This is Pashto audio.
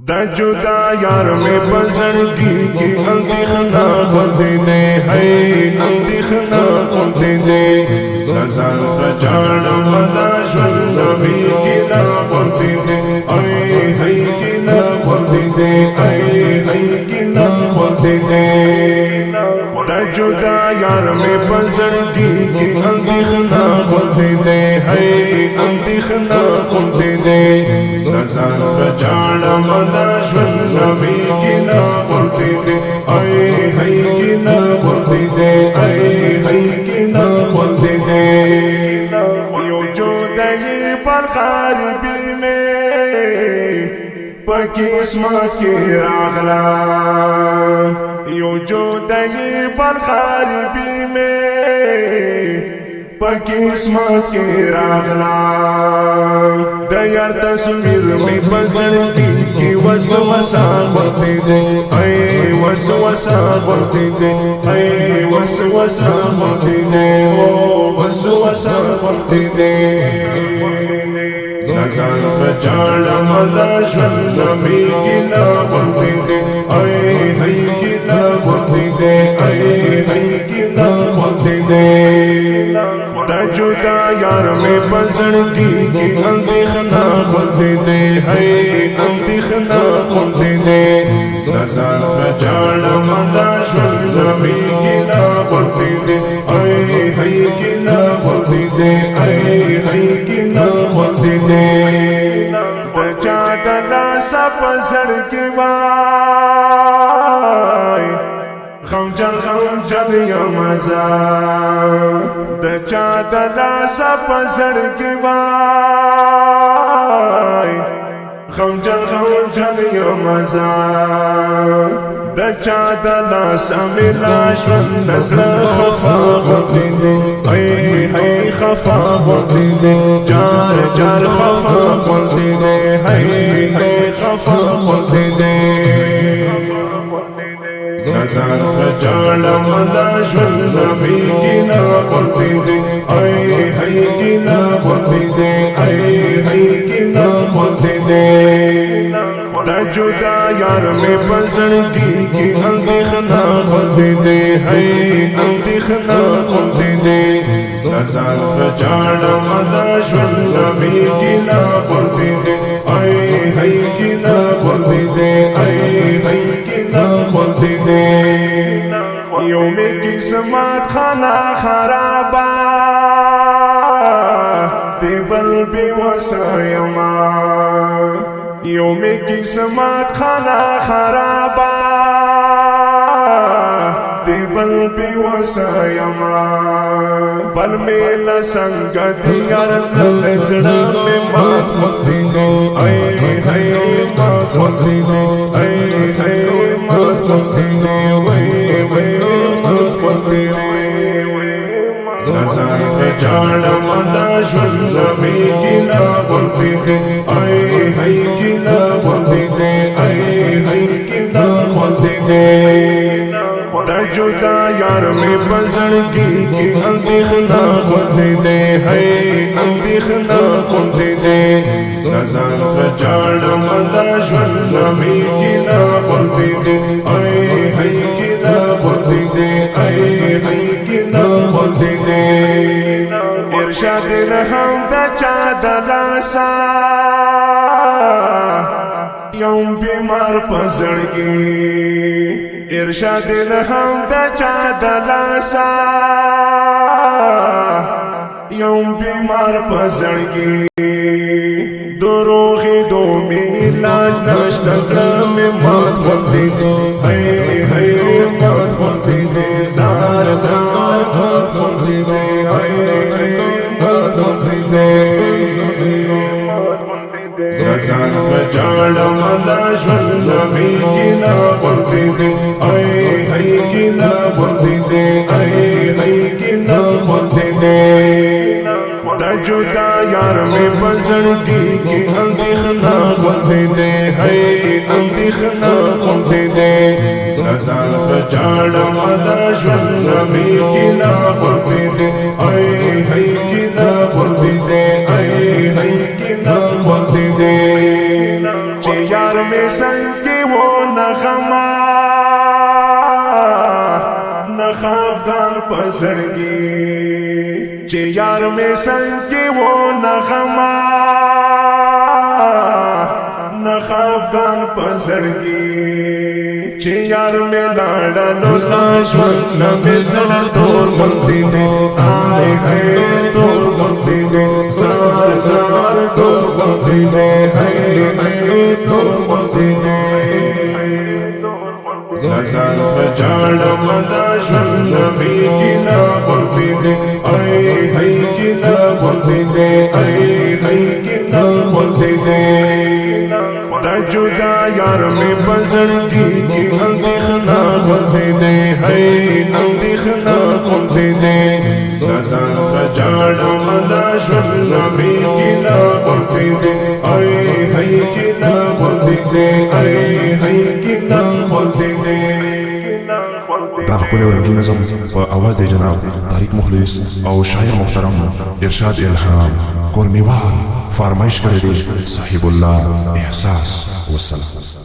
دا جدا یار میں پزړګي کې اندېښنه غوندې ہے اندېښنه غوندې نظر سجاړم دا ژوند مې کې لا غوندې اي هي کې لا غوندې اي هي کې لا غوندې دا جدا یار میں پزړګي کې اندېښنه غوندې ہے اندېښنه غوندې نظر سجاړم دا ژوند مې کې لا غوندې اي هي کې لا غوندې اي هي کې لا غوندې یو جودای پر غریبی میں پکې اسمت کې راغلا یو جودای پر غریبی میں پکې اسمت کې راغلا د یار تصویر می پزړګي کې وسوسه ورته اي وسوسه ورته اي وسوسه ورته او وسوسه ورته نظر سجاړم دا ژوند مې کې لا ورته اي هي کې لا ورته اي هي کې لا ورته دا جدا یار میں پزړګي کې اندېښنه غوندې ہے اندېښنه غوندې نظر سجاړم دا ژوند مې کې لا غوندې اي هي کې لا غوندې اي هي کې لا غوندې د چا د لاس پزړګي وای غمجن یم زه د چا د لاس پزړګي وای غمجن یم زه د چا د لاس ملا ژوند زړه خفا غوندې اي هي خفا غوندې جار جار خفا غوندې هي هي خفا غوندې نظر سجاړم دا ژوند مې کې لا غوندې اي هي کې لا غوندې اي هي کې لا غوندې دا جدا یار میں پزړګي کې اندېښنه غوندې ہے اندېښنه غوندې نظر سجاړم دا ژوند مې کې لا غوندې اي هي کې لا غوندې اي هي کې لا غوندې یو مې قسمت خانه خرابه دی بل بې وسه یما یو می قسمت خانه خرابه دی بل بی وسه یما بل می لسنګ دی یار تل زړه می مات وکړو ای هی مات وکړو ای هی مات وکړو وای وای مات وکړو نظر سجاړم دا ژوند مې کې لا غوندې اي هي کې لا غوندې اي هي کې لا غوندې دا جدا یار مې پزړګي کې اندېښنه غوندې ہے اندېښنه غوندې نظر سجاړم دا ژوند مې کې لا غوندې اي هي کې لا غوندې اي هي کې لا غوندې ارشاد رحم دا چا د لاسا یوم بیمار پزړګي ارشاد رحم دا چا د لاسا یوم بیمار پزړګي دروغي دو می علاج نشته زم مات وندې هي هي مات وندې زار زار مات وندې هي نظر سجاړم دا ژوند مې کې لا غوندې اي هي کې لا غوندې اي هي کې لا غوندې دا جدا یار مې پزړګي کې اندېښنه غوندې ہے اندېښنه غوندې نظر سجاړم دا ژوند مې کې لا غوندې اي هي کې لا غوندې اي هي کې لا غوندې چې یار میں संगे वो नगमा नखाफगान पसड़गी चे यार में संगे वो नगमा नखाफगान पसड़गी चे यार में लाड़ा लोला ज्वल में सना तोर मुक्ति दे आए गए तोर मुक्ति दे सार सार तोर मुक्ति दे तोर मुक्ति दे गजान सजाड़ मदा ज्वल में गिला मुक्ति दे आए है गिला मुक्ति दे आए है गिला मुक्ति दे जुदा यार में बजड़गी की अंदिखना खुलते दे है अंदिखना खुलते दे गजान सजाड़ मदा ज्वल में गिला खुलते दे आए है गिला खुलते दे आए है गिला खुलते दे دا خپل ورګي نظم په आवाज دی جناب طارق مخلص او شاعر محترم ارشاد الهام کورنیوال فرمایش کړی دی صاحب الله احساس والسلام